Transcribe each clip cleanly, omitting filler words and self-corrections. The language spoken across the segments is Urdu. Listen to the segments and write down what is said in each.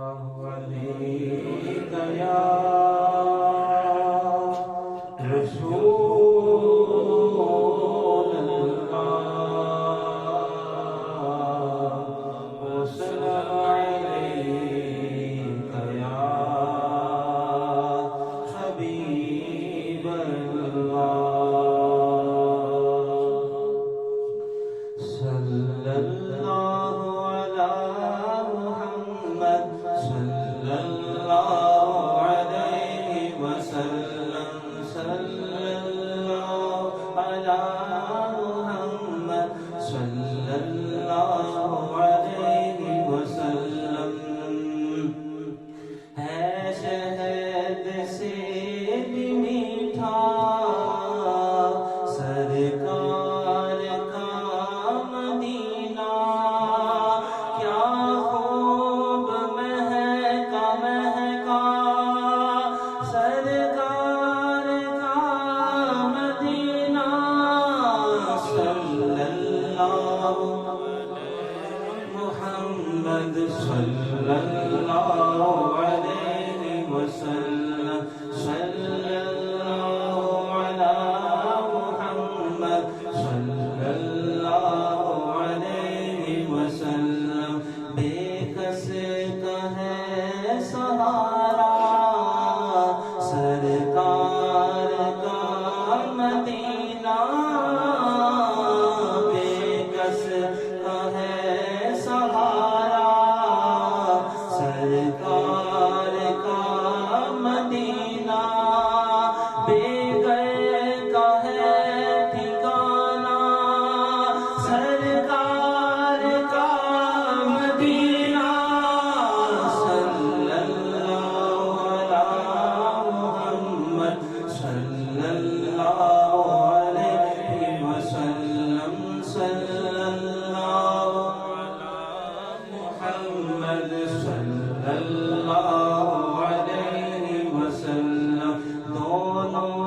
عليك يا رسول الله وسلام عليك يا حبيب الله صلى الله على محمد صلى الله عليه وسلم صلى الله على محمد صلى الله عليه وسلم ہے شہد سے بھی میٹھا سرکار کا مدینہ کیا خوب مہکا مہکا سرکار کا مدینہ صلی اللہ محمد صلی اللہ علیہ وسلم صلی اللہ علی محمد صلی اللہ علیہ وسلم بے کس کا ہے سہارا سرکار کا مدینہ بے کس کا ہے سہارا سرکار کا مدینہ بے گھر کا ہے ٹھکانہ سرکار کا مدینہ صلی اللہ علی محمد صلی اللہ علیہ وسلم صلی اللہ محمد صلی اللہ علیہ وسلم دونوں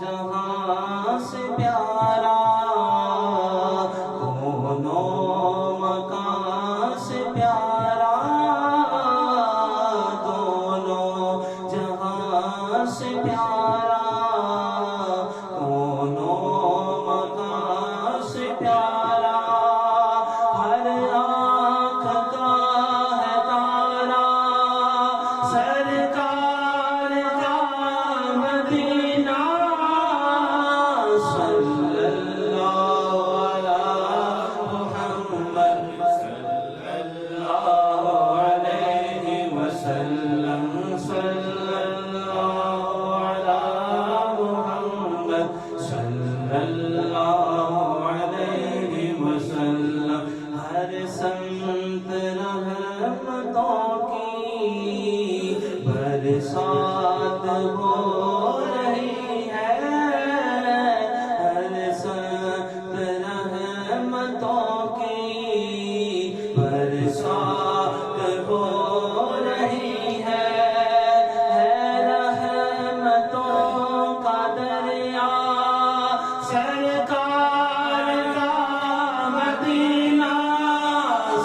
جہاں سے پیارا دونوں مکان سے پیارا دونوں جہاں سے پیارا دونوں مکان سے پیارا ہر آنکھ کا ہے تارا سرکار کا مدینہ صلی اللہ علی محمد صلی اللہ علیہ وسلم صلی اللہ علی محمد صلی اللہ علیہ وسلم ہر سمت رحمتوں کی برسات ہو رہی ہے ہر سمت رحمتوں کی برسات ہو رہی ہے رحمتوں کا دریا سرکار کا مدینہ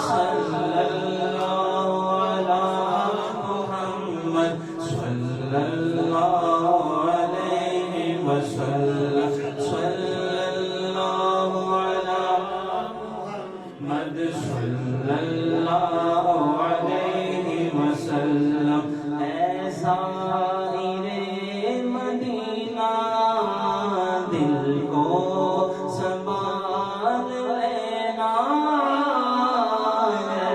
صلی اللہ علی محمد صلی اللہ علیہ وسلم صلی اللہ علی محمد صلی اللہ علیہ وسلم اے ظاہر مدینہ دل کو سنبھال لینا اے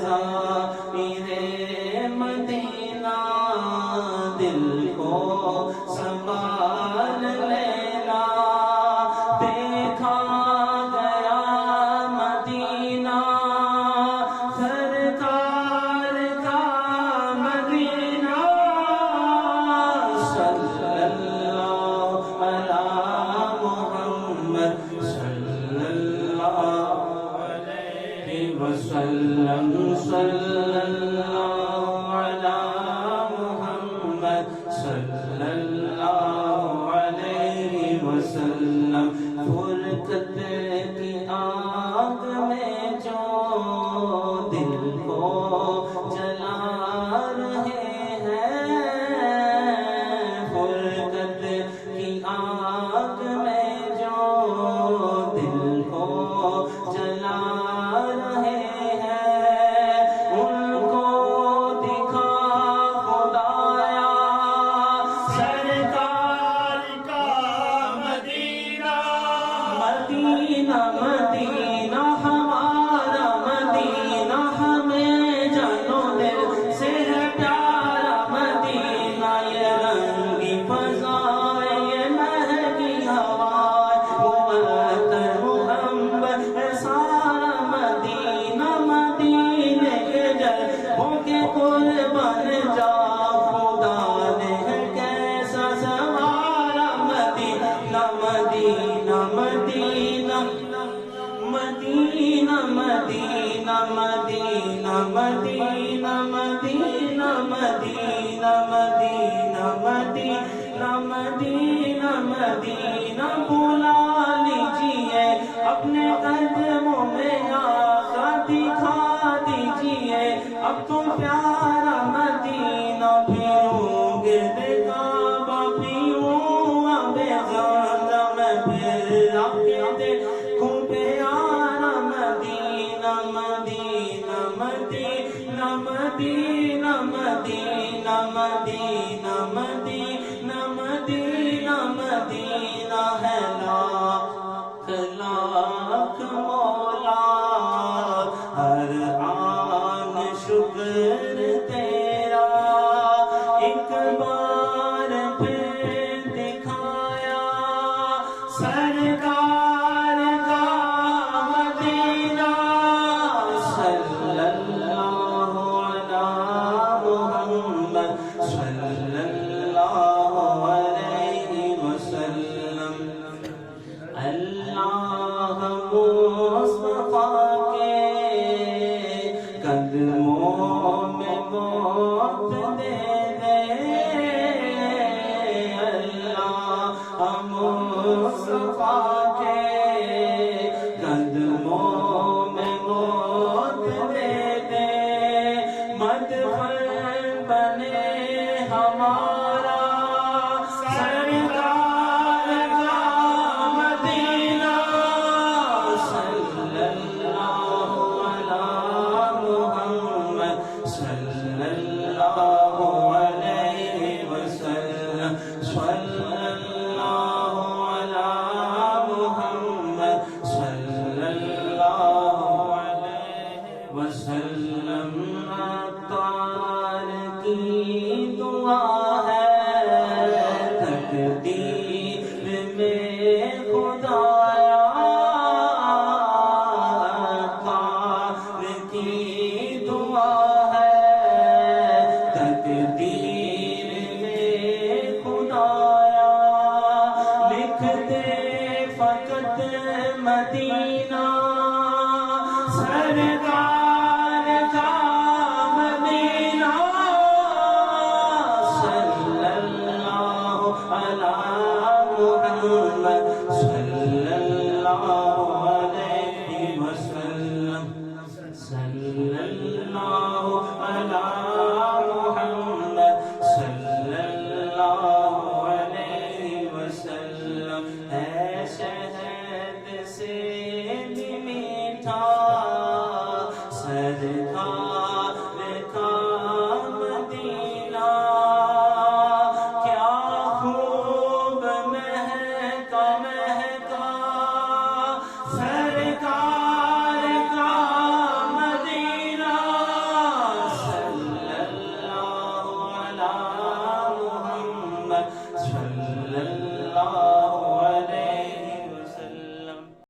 ظاہر مدینہ دل کو سنبھال لینا دیکھا گیا مدینہ سرکار کا مدینہ بن جا خدا نے کیسا سوارا مدینہ مدینہ مدینہ مدینہ مدینہ مدینہ مدینہ مدینہ مدینہ مدینہ مدینہ مدینہ مدینہ بلا لیجیے اپنے قدموں میں آقا دکھا دیجیے اب تو پیارا مدینہ پھروں گرد کعبہ پیوں اب زمزم پھر آ کے دیکھوں پیارا مدینہ مدینہ مدینہ مدینہ مدینہ مدینہ مدینہ مدینہ مدینہ ہے لاکھ لاکھ مولا ہر آن شکر تیرا ایک بار پھر دکھایا سرکار کا مدینہ صلی اللہ علی محمد صلی اللہ علیہ وسلم اللہ مصطفیٰ کے قدموں میں موت دے دے اللہ مصطفیٰ کے قدموں میں موت دے دے مدفن بنے ہمارا سرکار کا مدینہ صلی اللہ علی محمد صلی اللہ علیہ وسلم صلی اللہ علی محمد صلی اللہ علیہ وسلم عطار کی